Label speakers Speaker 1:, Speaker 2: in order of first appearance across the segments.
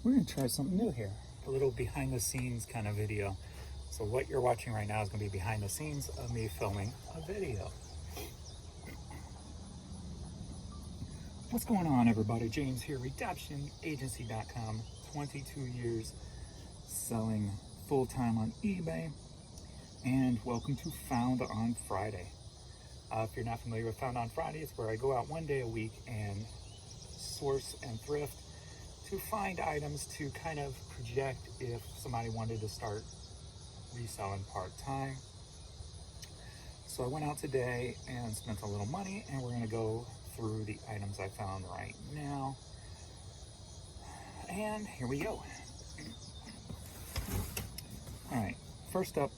Speaker 1: we're gonna try something new here. A little behind the scenes kind of video. So what you're watching right now is gonna be behind the scenes of me filming a video. What's going on, everybody? James here, redemptionagency.com, 22 years selling full-time on eBay, and welcome to Found on Friday. If you're not familiar with Found on Friday, it's where I go out one day a week and source and thrift to find items to kind of project if somebody wanted to start reselling part-time. So I went out today and spent a little money, and we're going to go through the items I found right now. And here we go. All right, first up,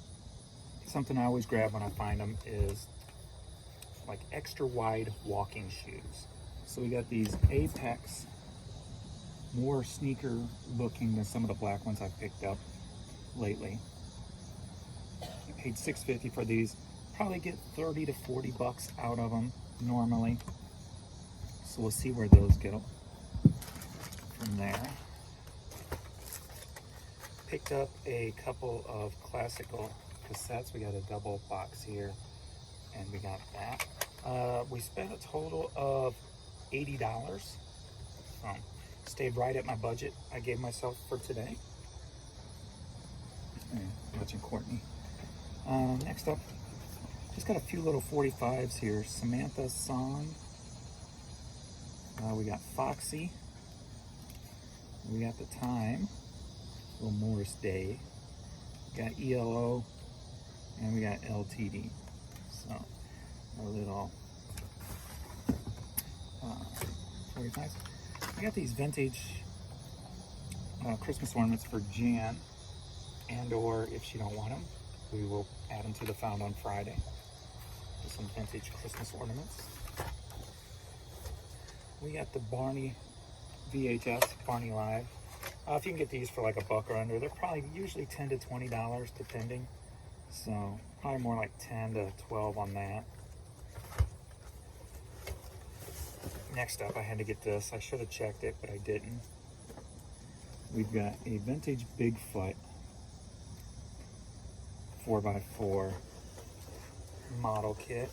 Speaker 1: something I always grab when I find them is like extra wide walking shoes. So we got these Apex, more sneaker looking than some of the black ones I've picked up lately. I paid $6.50 for these. Probably get 30 to 40 bucks out of them normally. So we'll see where those go from there. Picked up a couple of classical cassettes. We got a double box here, and we got that. We spent a total of $80. Stayed right at my budget I gave myself for today. Watching Courtney. Next up, just got a few little 45s here. Samantha Song. We got Foxy. We got The Time. Little Morris Day. We got ELO. And we got LTD. So, a little 45s. I got these vintage Christmas ornaments for Jan, and or if she don't want them, we will add them to the Found on Friday. Just some vintage Christmas ornaments. We got the Barney VHS, Barney Live. If you can get these for like $1 or under, they're probably usually $10 to $20 depending. So probably more like 10 to 12 on that. Next up, I had to get this. I should have checked it, but I didn't. We've got a vintage Bigfoot 4x4 model kit.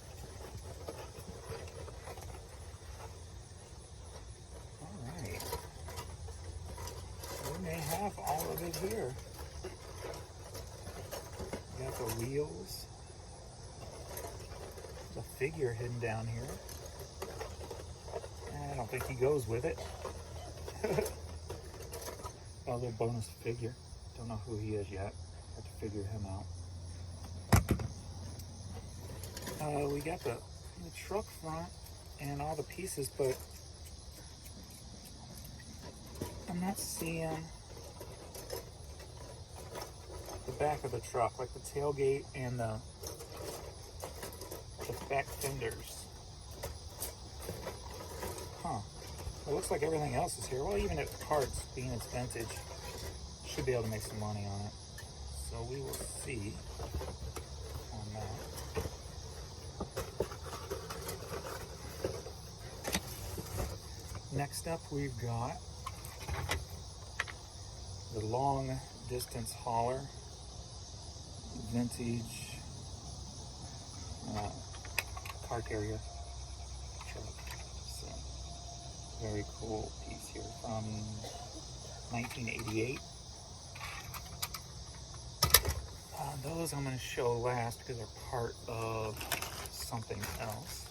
Speaker 1: All right. We may have all of it here. We got the wheels. There's a figure hidden down here. I don't think he goes with it. A little bonus figure. Don't know who he is yet. Have to figure him out. We got the truck front and all the pieces, but I'm not seeing the back of the truck, like the tailgate and the back fenders. Huh. It looks like everything else is here. Well, even if parts, being it's vintage, should be able to make some money on it. So we will see on that. Next up, we've got the long distance hauler, vintage car carrier truck. So very cool piece here from 1988. Those I'm going to show last because they're part of something else.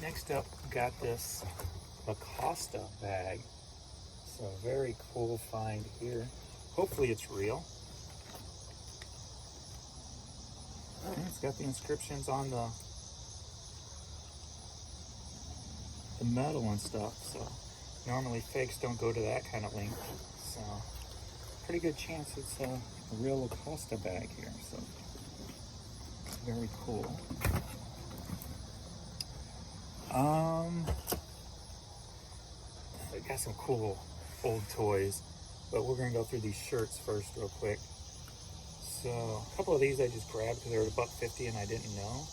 Speaker 1: Next up, got this Acosta bag. So very cool find here. Hopefully it's real. And it's got the inscriptions on the metal and stuff. So normally fakes don't go to that kind of length. So pretty good chance it's a real Acosta bag here. So very cool. I got some cool old toys, but we're gonna go through these shirts first real quick. So a couple of these I just grabbed because they were $1.50 and I didn't know.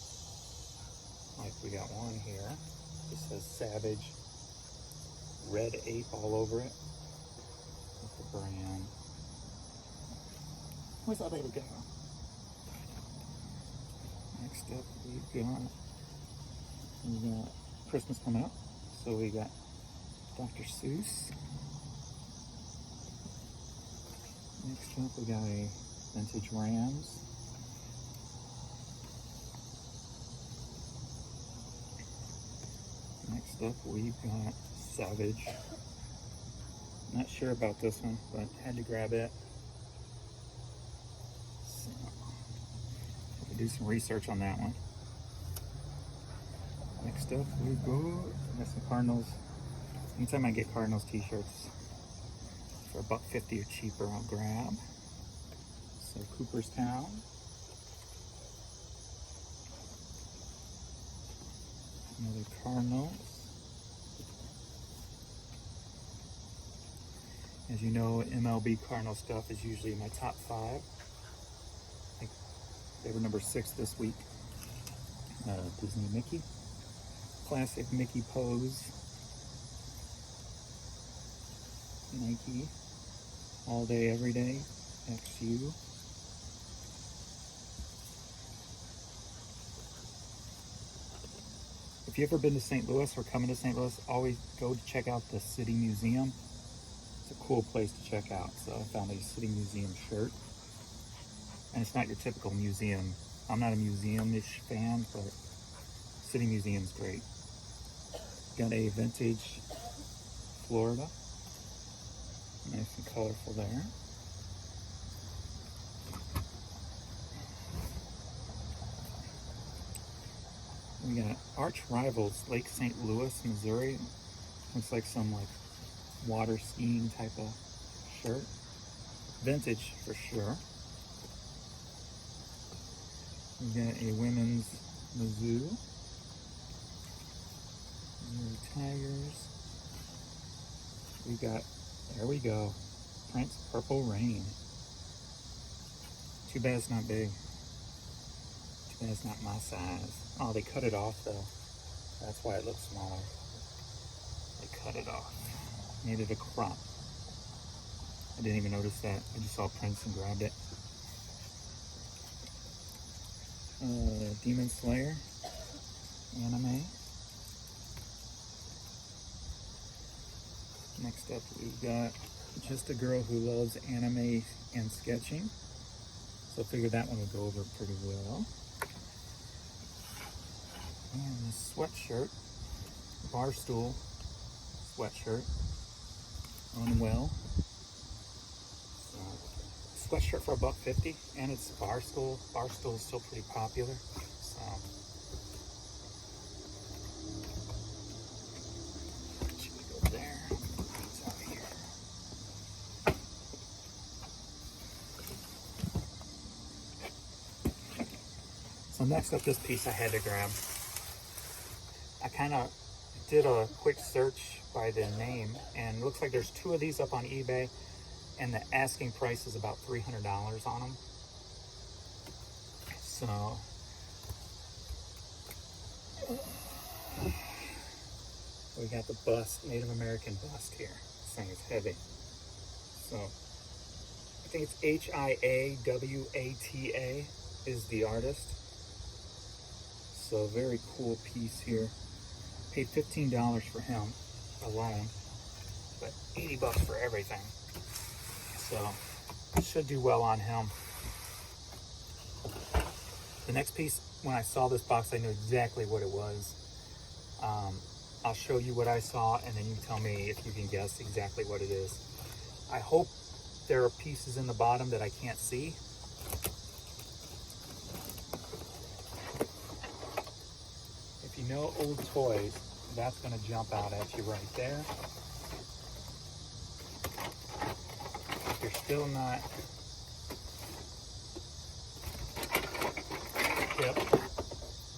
Speaker 1: Like we got one here. This says Savage, red ape all over it. brand. Where's that baby go? Next up, we got Christmas coming up, so we got Dr. Seuss. Next up, we got a vintage Rams. Next up, we've got Savage. Not sure about this one, but had to grab it. So, we'll do some research on that one. Next up, we got some Cardinals. Anytime I get Cardinals t-shirts for $1.50 or cheaper, I'll grab. So Cooperstown. Another Cardinals. As you know, MLB Cardinal stuff is usually my top 5. I think they were number 6 this week. Disney Mickey. Classic Mickey pose. Nike. All day, every day. XU. If you've ever been to St. Louis or coming to St. Louis, always go to check out the City Museum. It's a cool place to check out. So I found a City Museum shirt. And it's not your typical museum. I'm not a museum-ish fan, but City Museum's great. Got a vintage Florida. Nice and colorful there. We got arch rivals, Lake St. Louis, Missouri. Looks like some water skiing type of shirt. Vintage for sure. We got a women's Mizzou. Tigers. We got, there we go, Prince Purple Rain. Too bad it's not big. Too bad it's not my size. Oh, they cut it off though. That's why it looks smaller. They cut it off. Made it a crop. I didn't even notice that. I just saw Prince and grabbed it. Demon Slayer. Anime. Next up, we've got Just a Girl Who Loves Anime and Sketching. So I figured that one would go over pretty well. And this sweatshirt, Barstool sweatshirt, Unwell. Sweatshirt for $1.50, and it's Barstool. Barstool is still pretty popular. So go there. It's out here. So next up, this piece I had to grab. I kind of did a quick search by the name, and it looks like there's 2 of these up on eBay, and the asking price is about $300 on them. So we got the bust, Native American bust here. This thing is heavy. So I think it's Hiawata is the artist. So very cool piece here. Paid $15 for him alone, but $80 for everything. So should do well on him. The next piece, when I saw this box, I knew exactly what it was. I'll show you what I saw, and then you tell me if you can guess exactly what it is. I hope there are pieces in the bottom that I can't see. If you know old toys, that's going to jump out at you right there. If you're still not hip,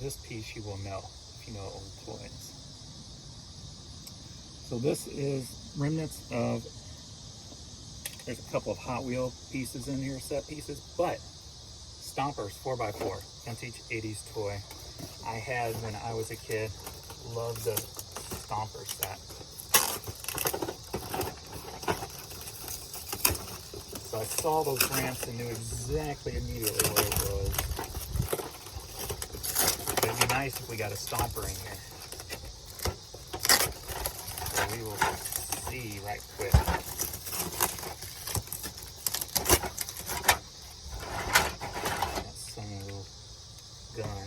Speaker 1: this piece you will know if you know old toys. So this is remnants of, there's a couple of Hot Wheel pieces in here, set pieces, but Stompers 4x4, vintage 80s toy. I had when I was a kid, loved the Stomper set. I saw those ramps and knew exactly immediately what it was. But it'd be nice if we got a stomper in here. So we will see right quick. That's some little gun.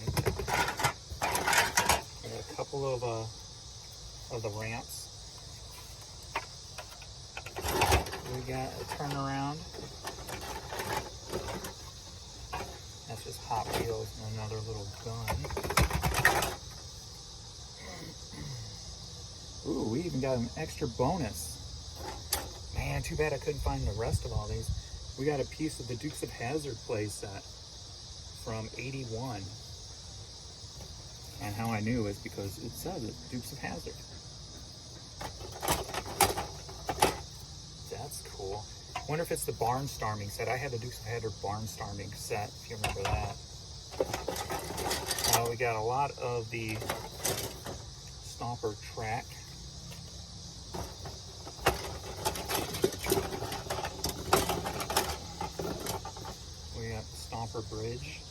Speaker 1: We got a couple of the ramps. We got a turnaround. That's just Hot Wheels and another little gun. Ooh, we even got an extra bonus. Man, too bad I couldn't find the rest of all these. We got a piece of the Dukes of Hazzard playset from '81. And how I knew is because it says it, Dukes of Hazzard. That's cool. Wonder if it's the Barnstorming set. I had the Dukes of Hazzard Barnstorming set, if you remember that. We got a lot of the Stomper track. We got the Stomper bridge.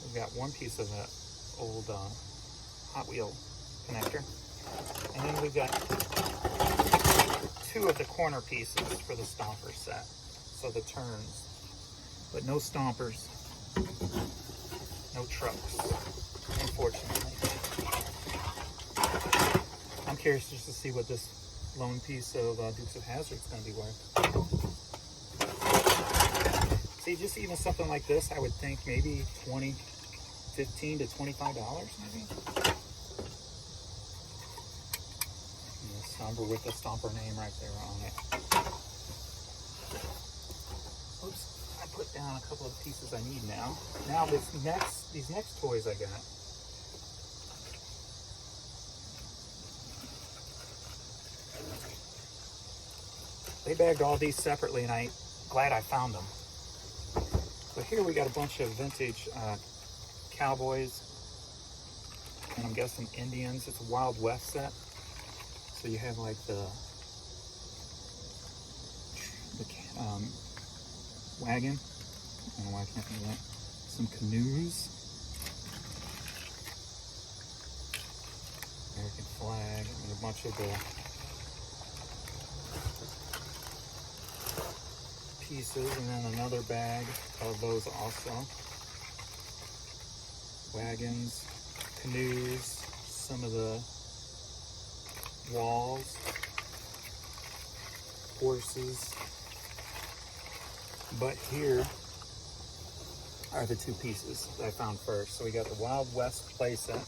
Speaker 1: We've got one piece of that old Hot Wheel connector. And then we've got two of the corner pieces for the Stomper set. So the turns. But no Stompers. No trucks, unfortunately. I'm curious just to see what this lone piece of Dukes of Hazzard is going to be worth. See, just even something like this, I would think maybe $15 to $25 maybe. And the Stomper with the Stomper name right there on it. Oops, I put down a couple of pieces I need now. Now these next toys I got. They bagged all these separately, and I'm glad I found them. So here we got a bunch of vintage cowboys, and I'm guessing Indians. It's a Wild West set. So you have like the wagon. I don't know why I can't think of that. Some canoes. American flag, and a bunch of the pieces, and then another bag of those also. Wagons, canoes, some of the walls, horses. But here are the two pieces that I found first. So we got the Wild West playset,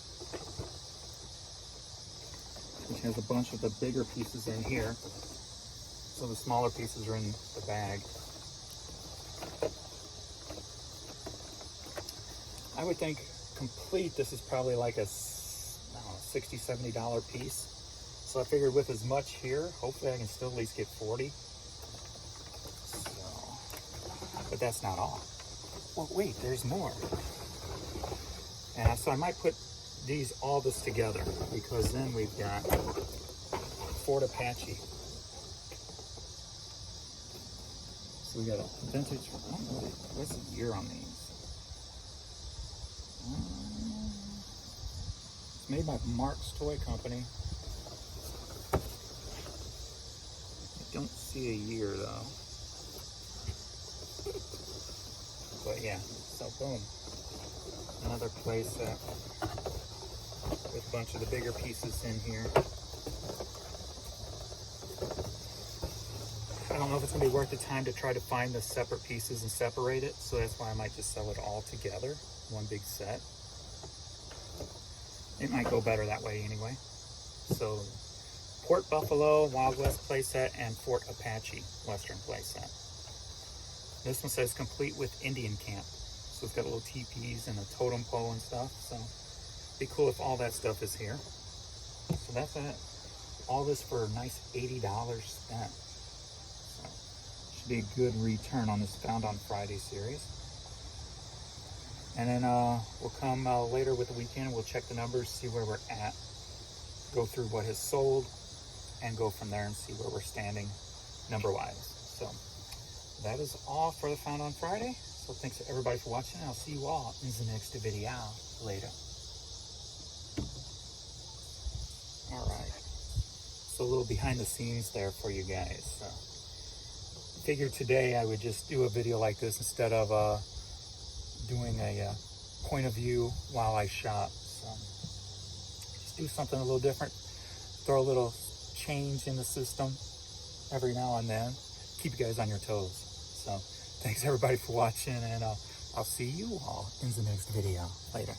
Speaker 1: which has a bunch of the bigger pieces in here. So the smaller pieces are in the bag. I would think complete, this is probably like a, I don't know, $60, $70 piece. So I figured with as much here, hopefully I can still at least get 40. So, but that's not all. Well, wait, there's more. And so I might put all this together, because then we've got Ford Apache. So we got a vintage, I don't know, what's the year on these? It's made by Mark's Toy Company. I don't see a year though. But yeah, so boom. Another playset with a bunch of the bigger pieces in here. I don't know if it's going to be worth the time to try to find the separate pieces and separate it, so that's why I might just sell it all together, one big set. It might go better that way anyway. So, Port Buffalo Wild West playset and Fort Apache Western playset. This one says complete with Indian camp. So it's got little teepees and a totem pole and stuff. So it'd be cool if all that stuff is here. So that's it. All this for a nice $80 spent. So should be a good return on this Found on Friday series. And then we'll come later with the weekend. We'll check the numbers, see where we're at, go through what has sold, and go from there and see where we're standing number-wise. So that is all for the Found on Friday. So thanks to everybody for watching. I'll see you all in the next video. Later. All right. So a little behind the scenes there for you guys. So figured today I would just do a video like this instead of doing a point of view while I shop. So just do something a little different. Throw a little change in the system every now and then. Keep you guys on your toes. So thanks everybody for watching, and I'll see you all in the next video. Later.